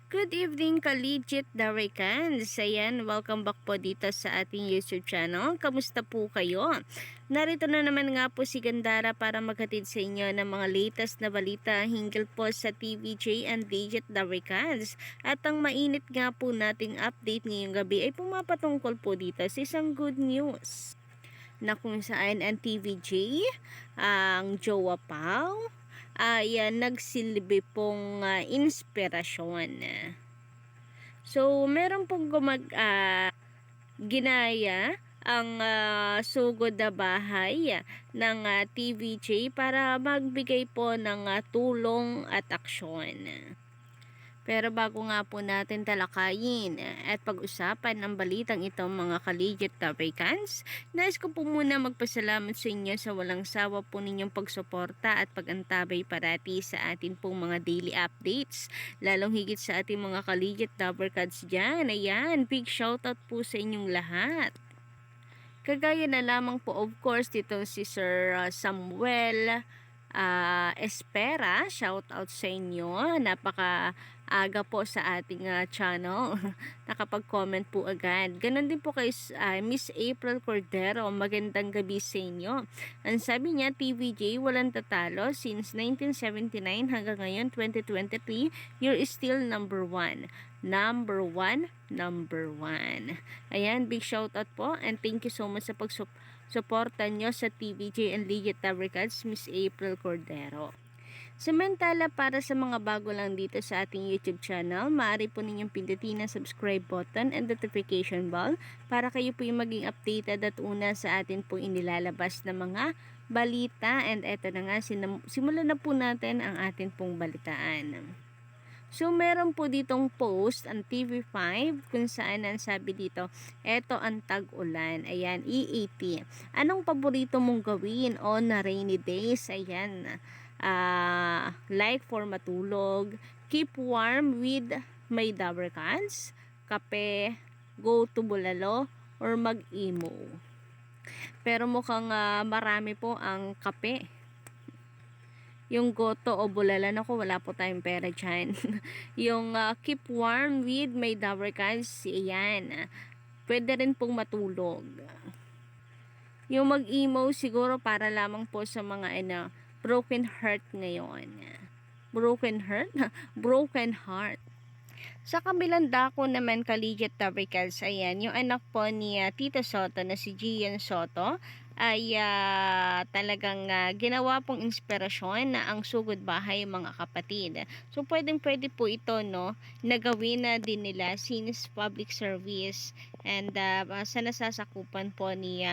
Good evening, Kaligit Darikans. Ayan, welcome back po dito sa ating YouTube channel. Kamusta po kayo? Narito na naman nga po si Gandara para maghatid sa inyo ng mga latest na balita hinggil po sa TVJ and Digit Darikans. At ang mainit nga po nating update ngayong gabi ay pumapatungkol po dito sa isang good news na kung saan ang TVJ, ang Jowa Pao, ay nagsilbi pong inspirasyon. So, meron pong ginaya ang sugod na bahay ng TVJ para magbigay po ng tulong at aksyon. Pero bago nga po natin talakayin at pag-usapan ang balitang ito mga Kaligit Tabrikans, nais ko po muna magpasalamat sa inyo sa walang sawa po ninyong pagsuporta at pag-antabay parati sa atin pong mga daily updates. Lalong higit sa ating mga Kaligit Tabrikans dyan. Ayan, big shoutout po sa inyong lahat. Kagaya na lamang po of course dito si Sir Samuel Espera, shout out sa inyo. Napaka aga po sa ating channel. Nakapag-comment po agad. Ganon din po kay Miss April Cordero. Magandang gabi sa inyo. Ang sabi niya, TVJ walang tatalo since 1979 hanggang ngayon 2023, you're still number one. Number one. Ayan, big shout out po and thank you so much sa pagsuporta nyo sa TVJ and Digit Tabrikans, Miss April Cordero. Samantala, para sa mga bago lang dito sa ating YouTube channel, maaari po ninyong pindutin ang subscribe button and notification bell para kayo po yung maging updated at una sa atin po inilalabas na mga balita. And eto na nga, simulan na po natin ang atin pong balitaan. So, meron po ditong post ang TV5 kung saan ang sabi dito, eto ang tag-ulan. Ayan, EAT. Anong paborito mong gawin on rainy days? Ayan, like for matulog, keep warm with may Dabber cans, kape, go to bulalo, or mag-emo. Pero mukhang marami po ang kape. Yung goto o bulalan ako, wala po tayong pera dyan. Yung keep warm with may Dabber cans, ayan. Pwede rin pong matulog. Yung mag-emo siguro para lamang po sa mga broken heart ngayon. Broken heart? Broken heart. Sa kabilang dako naman Kaligit Tabrikans, ayan, yung anak po ni Tito Soto na si Gian Soto ay talagang ginawa pong inspirasyon na ang sugod bahay mga kapatid. So pwede po ito no, nagawin na din nila since public service and sa nasasakupan po ni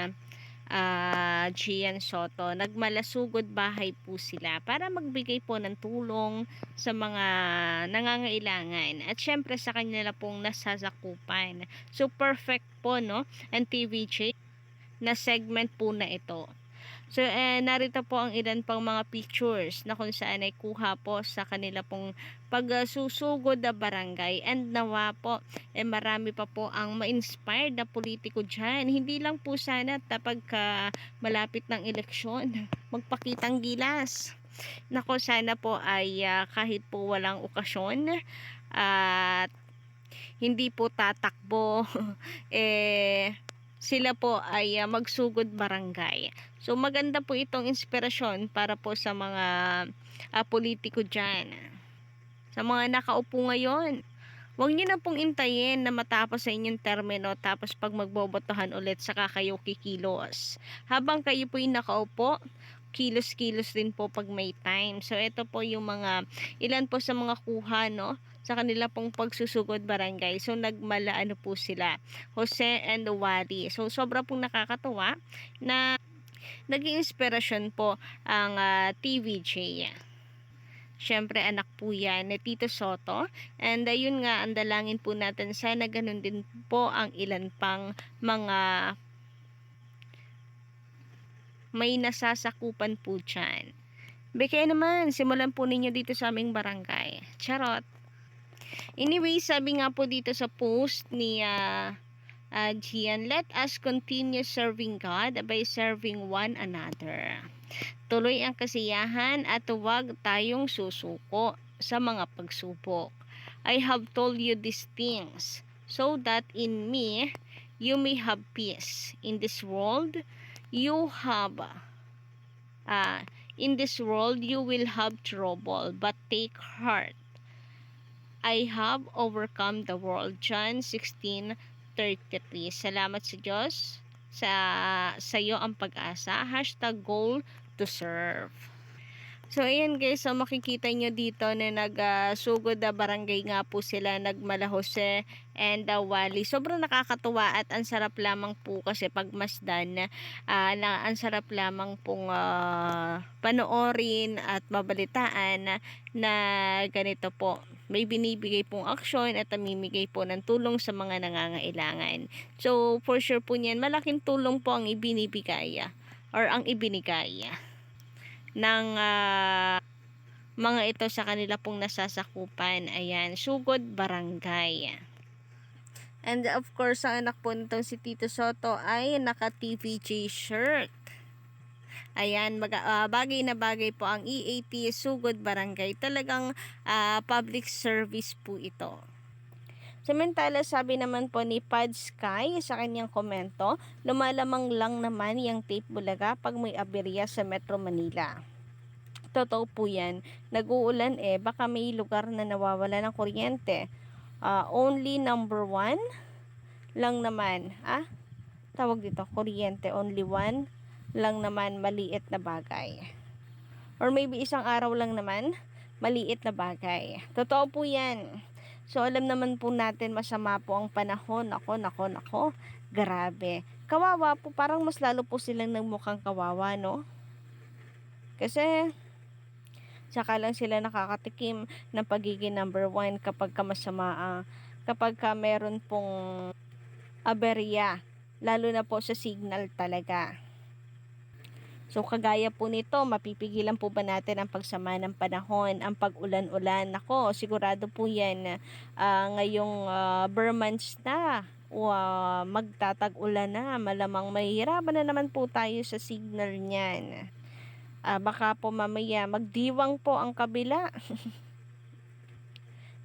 Gian Soto, nagmalasugod bahay po sila para magbigay po ng tulong sa mga nangangailangan at syempre sa kanila pong nasasakupan. So perfect po no ang TVJ na segment po na ito. So, narito po ang ilan pang mga pictures na kung saan ay kuha po sa kanila pong pagsusugod na barangay. And nawa po, marami pa po ang ma-inspired na politiko dyan. Hindi lang po sana kapag malapit ng eleksyon, magpakitang gilas. Nako, sana po ay kahit po walang okasyon at hindi po tatakbo, sila po ay magsugod barangay. So maganda po itong inspirasyon para po sa mga politiko dyan. Sa mga nakaupo ngayon, huwag nyo na pong intayin na matapos sa inyong termino tapos pag magbobotohan ulit saka kayo kikilos. Habang kayo po yung nakaupo, kilos-kilos din po pag may time. So ito po yung mga ilan po sa mga kuha no sa kanila pong pagsusugod barangay. So nagmala po sila, Jose and Wally. So sobra pong nakakatuwa na naging inspirasyon po ang TVJ. Syempre anak po yan ni Tito Soto. And ayun nga, ang dalangin po natin sana ganun din po ang ilan pang mga may nasasakupan po dyan. Kaya naman, simulan po ninyo dito sa aming barangay. Charot! Anyway, sabi nga po dito sa post ni Gian, let us continue serving God by serving one another. Tuloy ang kasiyahan at huwag tayong susuko sa mga pagsubok. I have told you these things, so that in me you may have peace. In this world, you have in this world you will have trouble, but take heart. I have overcome the world. John 16:33. Salamat sa Diyos. Sa iyo ang pag-asa. #goal to serve. So, ayan guys, so makikita nyo dito na nagsugod na barangay nga po sila, nagmala Jose and Wally. Sobrang nakakatuwa at ang sarap lamang po kasi pagmasdan na ang sarap lamang pong panoorin at mabalitaan na ganito po. May binibigay pong aksyon at namimigay po ng tulong sa mga nangangailangan. So, for sure po niyan, malaking tulong po ang ibinibigay or ang ibinigay ng mga ito sa kanila pong nasasakupan. Ayan, Sugod Barangay. And of course, ang anak po nitong si Tito Soto ay naka-TVJ shirt. Ayan, bagay na bagay po ang EAT Sugod Barangay. Talagang public service po ito. Samantala, sabi naman po ni Pad Sky sa kanyang komento, lumalamang lang naman yung tape Bulaga pag may aberya sa Metro Manila. Totoo po yan. Nag-uulan baka may lugar na nawawala ng kuryente. Only number 1 lang naman. Tawag dito, kuryente. Only 1 lang naman, maliit na bagay. Or maybe isang araw lang naman, maliit na bagay. Totoo po yan. So, alam naman po natin masama po ang panahon. Nako. Grabe. Kawawa po. Parang mas lalo po silang nagmukhang kawawa, no? Kasi, saka lang sila nakakatikim ng pagiging number 1 kapag masama. Kapag meron pong aberya. Lalo na po sa signal talaga. So, kagaya po nito, mapipigilan po ba natin ang pagsama ng panahon, ang pag-ulan-ulan? Nako, sigurado po yan ngayong bare months na o magtatag-ulan na, malamang mahihirapan na naman po tayo sa signal niyan. Baka po mamaya magdiwang po ang kabila.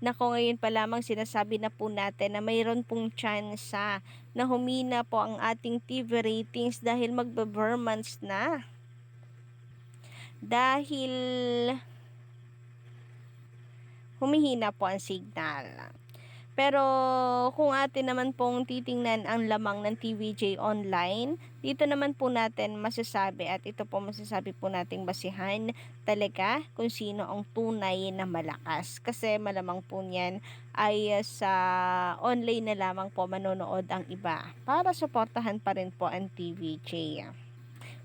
Nako, ngayon pa lamang sinasabi na po natin na mayroon pong tsansa na humina po ang ating TV ratings dahil magbe-bare months na. Dahil humihina po ang signal. Pero kung atin naman pong titingnan ang lamang ng TVJ Online, dito naman po natin masasabi at ito po masasabi po nating basihan talaga kung sino ang tunay na malakas. Kasi malamang po niyan ay sa online na lamang po manonood ang iba para suportahan pa rin po ang TVJ.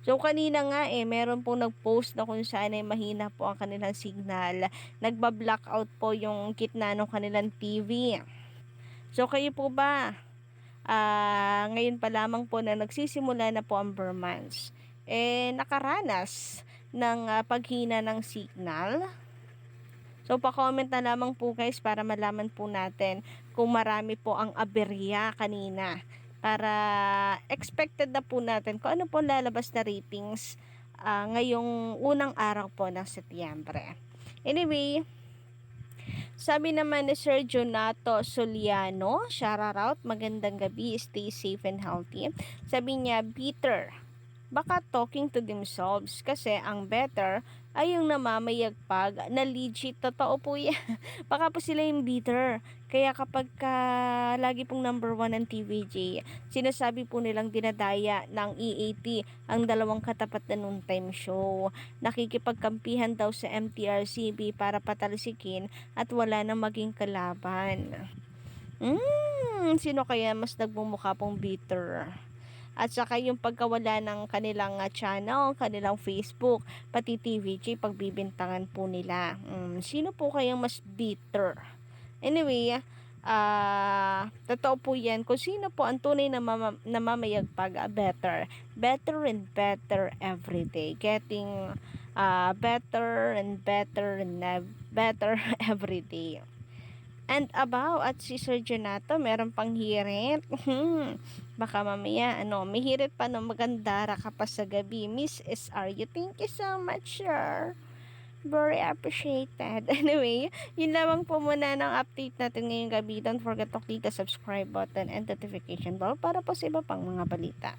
So, kanina nga meron pong nag-post na kung saan ay mahina po ang kanilang signal. Nagba-blackout po yung gitna ng kanilang TV. So, kayo po ba? Ngayon pa lamang po na nagsisimula na po ang bare months. Nakaranas ng paghina ng signal. So, pa-comment na lamang po guys para malaman po natin kung marami po ang aberya kanina. Para expected na po natin kung ano po lalabas na ratings ngayong unang araw po ng Setyembre. Anyway, sabi naman ni Sir Jonato Soliano, shout out, magandang gabi, stay safe and healthy. Sabi niya, bitter. Baka talking to themselves kasi ang better ay yung namamayagpag na legit. Totoo po yan. Baka po sila yung bitter. Kaya kapag lagi pong number 1 ng TVJ, sinasabi po nilang dinadaya ng EAT ang dalawang katapat na noontime show. Nakikipagkampihan daw sa MTRCB para patalsikin at wala nang maging kalaban. Sino kaya mas nagmumukha pong bitter? At saka yung pagkawala ng kanilang channel, kanilang Facebook, pati TVJ, pagbibintangan po nila. Sino po kayang mas bitter? Anyway, totoo po yan. Kung sino po ang tunay na namamayagpag, better. Better and better every day. Getting better and better and better every day. And at si Sir Jonato, meron pang hirit. Baka mamaya, may hirit pa maganda ka pa sa gabi. Miss SR, you thank you so much, sir. Very appreciated. Anyway, yun lamang po muna ng update natin ngayong gabi. Don't forget to click the subscribe button and notification bell para po sa iba pang mga balita.